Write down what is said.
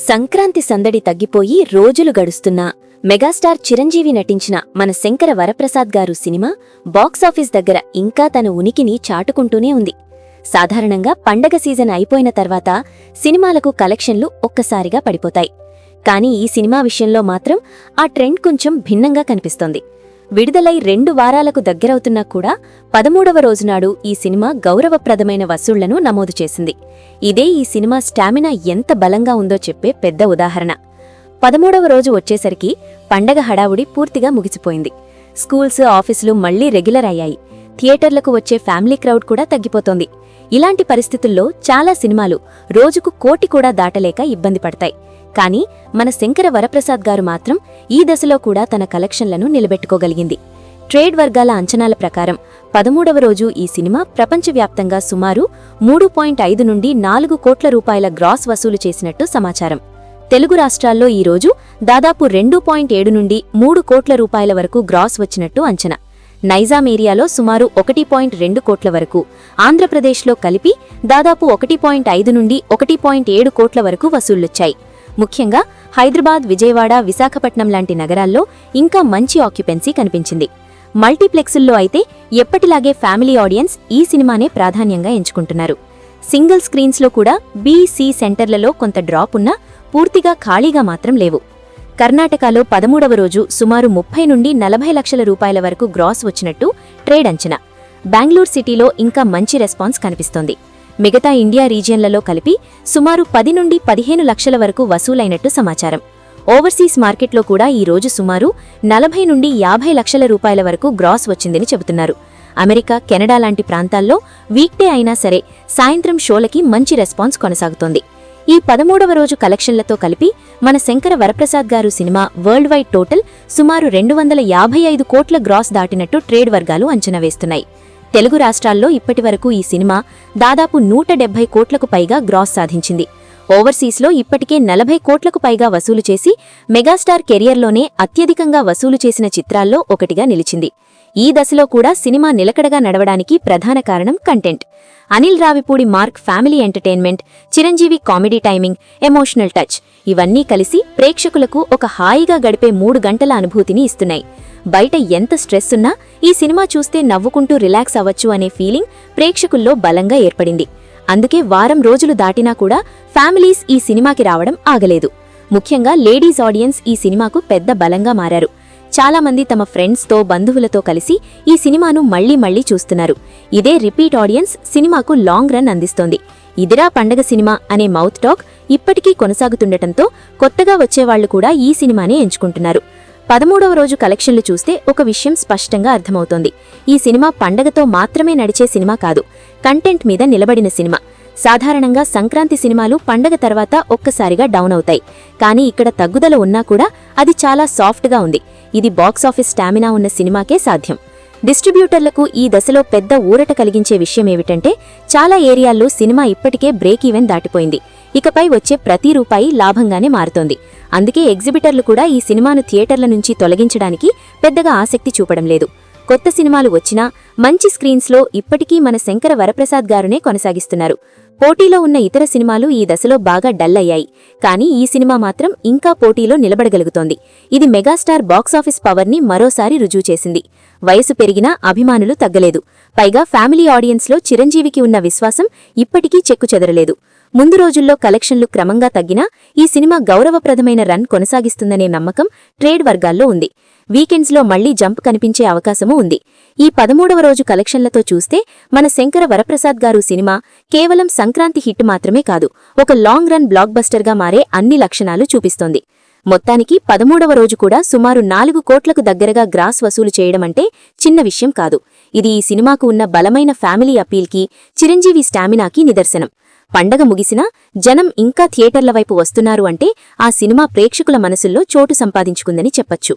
సంక్రాంతి సందడి తగ్గిపోయి రోజులు గడుస్తున్నా మెగాస్టార్ చిరంజీవి నటించిన మన శంకర వరప్రసాద్ గారు సినిమా బాక్సాఫీస్ దగ్గర ఇంకా తన ఉనికిని చాటుకుంటూనే ఉంది. సాధారణంగా పండగ సీజన్ అయిపోయిన తర్వాత సినిమాలకు కలెక్షన్లు ఒక్కసారిగా పడిపోతాయి. కానీ ఈ సినిమా విషయంలో మాత్రం ఆ ట్రెండ్ కొంచెం భిన్నంగా కనిపిస్తోంది. విడుదలై 2 వారాలకు దగ్గరవుతున్నా కూడా 13వ రోజునాడు ఈ సినిమా గౌరవప్రదమైన వసూళ్లను నమోదు చేసింది. ఇదే ఈ సినిమా స్టామినా ఎంత బలంగా ఉందో చెప్పే పెద్ద ఉదాహరణ. 13వ రోజు వచ్చేసరికి పండగ హడావుడి పూర్తిగా ముగిసిపోయింది. స్కూల్స్, ఆఫీసులు మళ్లీ రెగ్యులర్ అయ్యాయి. థియేటర్లకు వచ్చే ఫ్యామిలీ క్రౌడ్ కూడా తగ్గిపోతోంది. ఇలాంటి పరిస్థితుల్లో చాలా సినిమాలు రోజుకు 1 కోటి కూడా దాటలేక ఇబ్బంది పడతాయి. కానీ మన శంకర వరప్రసాద్ గారు మాత్రం ఈ దశలో కూడా తన కలెక్షన్లను నిలబెట్టుకోగలిగింది. ట్రేడ్ వర్గాల అంచనాల ప్రకారం 13వ రోజు ఈ సినిమా ప్రపంచవ్యాప్తంగా సుమారు 3.5 నుండి 4 కోట్ల రూపాయల గ్రాస్ వసూలు చేసినట్టు సమాచారం. తెలుగు రాష్ట్రాల్లో ఈ రోజు దాదాపు 2.7 నుండి 3 కోట్ల రూపాయల వరకు గ్రాస్ వచ్చినట్టు అంచనా. నైజాం ఏరియాలో సుమారు 1.2 కోట్ల వరకు, ఆంధ్రప్రదేశ్లో కలిపి దాదాపు 1.5 నుండి 1.7 కోట్ల వరకు వసూళ్లొచ్చాయి. ముఖ్యంగా హైదరాబాద్, విజయవాడ, విశాఖపట్నం లాంటి నగరాల్లో ఇంకా మంచి ఆక్యుపెన్సీ కనిపించింది. మల్టీప్లెక్సుల్లో అయితే ఎప్పటిలాగే ఫ్యామిలీ ఆడియన్స్ ఈ సినిమానే ప్రాధాన్యంగా ఎంచుకుంటున్నారు. సింగిల్ స్క్రీన్స్లో కూడా బి-సి సెంటర్లలో కొంత డ్రాప్ ఉన్నా పూర్తిగా ఖాళీగా మాత్రం లేవు. కర్ణాటకలో 13వ రోజు సుమారు 30 నుండి 40 లక్షల రూపాయల వరకు గ్రాస్ వచ్చినట్టు ట్రేడ్ అంచనా. బెంగళూరు సిటీలో ఇంకా మంచి రెస్పాన్స్ కనిపిస్తోంది. మిగతా ఇండియా రీజియన్లలో కలిపి సుమారు 10 నుండి 15 లక్షల వరకు వసూలైనట్టు సమాచారం. ఓవర్సీస్ మార్కెట్లో కూడా ఈ రోజు సుమారు 40 నుండి 50 లక్షల రూపాయల వరకు గ్రాస్ వచ్చిందని చెబుతున్నారు. అమెరికా, కెనడా లాంటి ప్రాంతాల్లో వీక్డే అయినా సరే సాయంత్రం షోలకి మంచి రెస్పాన్స్ కొనసాగుతోంది. ఈ 13వ రోజు కలెక్షన్లతో కలిపి మన శంకర వరప్రసాద్ గారు సినిమా వరల్డ్ వైడ్ టోటల్ సుమారు 255 కోట్ల గ్రాస్ దాటినట్టు ట్రేడ్ వర్గాలు అంచనా వేస్తున్నాయి. తెలుగు రాష్ట్రాల్లో ఇప్పటివరకు ఈ సినిమా దాదాపు 170 కోట్లకు పైగా గ్రాస్ సాధించింది. ఓవర్సీస్లో ఇప్పటికే 40 కోట్లకు పైగా వసూలు చేసి మెగాస్టార్ కెరియర్లోనే అత్యధికంగా వసూలు చేసిన చిత్రాల్లో ఒకటిగా నిలిచింది. ఈ దశలో కూడా సినిమా నిలకడగా నడవడానికి ప్రధాన కారణం content. Anil Ravipudi mark family entertainment, Chiranjeevi comedy timing, emotional touch ఇవన్నీ కలిసి ప్రేక్షకులకు ఒక హాయిగా గడిపే 3 గంటల అనుభూతిని ఇస్తున్నాయి. బయట ఎంత స్ట్రెస్ ఉన్నా ఈ సినిమా చూస్తే నవ్వుకుంటూ రిలాక్స్ అవ్వచ్చు అనే ఫీలింగ్ ప్రేక్షకుల్లో బలంగా ఏర్పడింది. అందుకే వారం రోజులు దాటినా కూడా ఫ్యామిలీస్ ఈ సినిమాకి రావడం ఆగలేదు. ముఖ్యంగా లేడీస్ ఆడియన్స్ ఈ సినిమాకు పెద్ద బలంగా మారారు. చాలా మంది తమ ఫ్రెండ్స్తో, బంధువులతో కలిసి ఈ సినిమాను మళ్లీ చూస్తున్నారు. ఇదే రిపీట్ ఆడియన్స్ సినిమాకు లాంగ్ రన్ అందిస్తోంది. ఇదిరా పండగ సినిమా అనే మౌత్ టాక్ ఇప్పటికీ కొనసాగుతుండటంతో కొత్తగా వచ్చేవాళ్లు కూడా ఈ సినిమానే ఎంచుకుంటున్నారు. 13వ రోజు కలెక్షన్లు చూస్తే ఒక విషయం స్పష్టంగా అర్థమవుతోంది. ఈ సినిమా పండగతో మాత్రమే నడిచే సినిమా కాదు, కంటెంట్ మీద నిలబడిన సినిమా. సాధారణంగా సంక్రాంతి సినిమాలు పండగ తర్వాత ఒక్కసారిగా డౌన్ అవుతాయి. కానీ ఇక్కడ తగ్గుదల ఉన్నా కూడా అది చాలా సాఫ్ట్గా ఉంది. ఇది బాక్సాఫీస్ స్టామినా ఉన్న సినిమాకే సాధ్యం. డిస్ట్రిబ్యూటర్లకు ఈ దశలో పెద్ద ఊరట కలిగించే విషయమేమిటంటే చాలా ఏరియాల్లో సినిమా ఇప్పటికే బ్రేక్ ఈవెన్ దాటిపోయింది. ఇకపై వచ్చే ప్రతి రూపాయి లాభంగానే మారుతోంది. అందుకే ఎగ్జిబిటర్లు కూడా ఈ సినిమాను థియేటర్ల నుంచి తొలగించడానికి పెద్దగా ఆసక్తి చూపడం లేదు. కొత్త సినిమాలు వచ్చినా మంచి స్క్రీన్స్లో ఇప్పటికీ మన శంకర వరప్రసాద్ గారునే కొనసాగిస్తున్నారు. పోటీలో ఉన్న ఇతర సినిమాలు ఈ దశలో బాగా డల్ అయ్యాయి. కానీ ఈ సినిమా మాత్రం ఇంకా పోటీలో నిలబడగలుగుతోంది. ఇది మెగాస్టార్ బాక్సాఫీస్ పవర్ని మరోసారి రుజువు చేసింది. వయసు పెరిగినా అభిమానులు తగ్గలేదు. పైగా ఫ్యామిలీ ఆడియన్స్లో చిరంజీవికి ఉన్న విశ్వాసం ఇప్పటికీ చెక్కుచెదరలేదు. ముందు రోజుల్లో కలెక్షన్లు క్రమంగా తగ్గినా ఈ సినిమా గౌరవప్రదమైన రన్ కొనసాగిస్తుందనే నమ్మకం ట్రేడ్ వర్గాల్లో ఉంది. వీకెండ్స్లో మళ్లీ జంప్ కనిపించే అవకాశమూ ఉంది. ఈ 13వ రోజు కలెక్షన్లతో చూస్తే మన శంకర వరప్రసాద్ గారు సినిమా కేవలం సంక్రాంతి హిట్ మాత్రమే కాదు, ఒక లాంగ్ రన్ బ్లాక్ బస్టర్గా మారే అన్ని లక్షణాలు చూపిస్తోంది. మొత్తానికి 13వ రోజు కూడా సుమారు 4 కోట్లకు దగ్గరగా గ్రాస్ వసూలు చేయడమంటే చిన్న విషయం కాదు. ఇది ఈ సినిమాకు ఉన్న బలమైన ఫ్యామిలీ అపీల్కి, చిరంజీవి స్టామినాకి నిదర్శనం. పండగ ముగిసినా జనం ఇంకా థియేటర్ల వైపు వస్తున్నారు అంటే ఆ సినిమా ప్రేక్షకుల మనసుల్లో చోటు సంపాదించుకుందని చెప్పొచ్చు.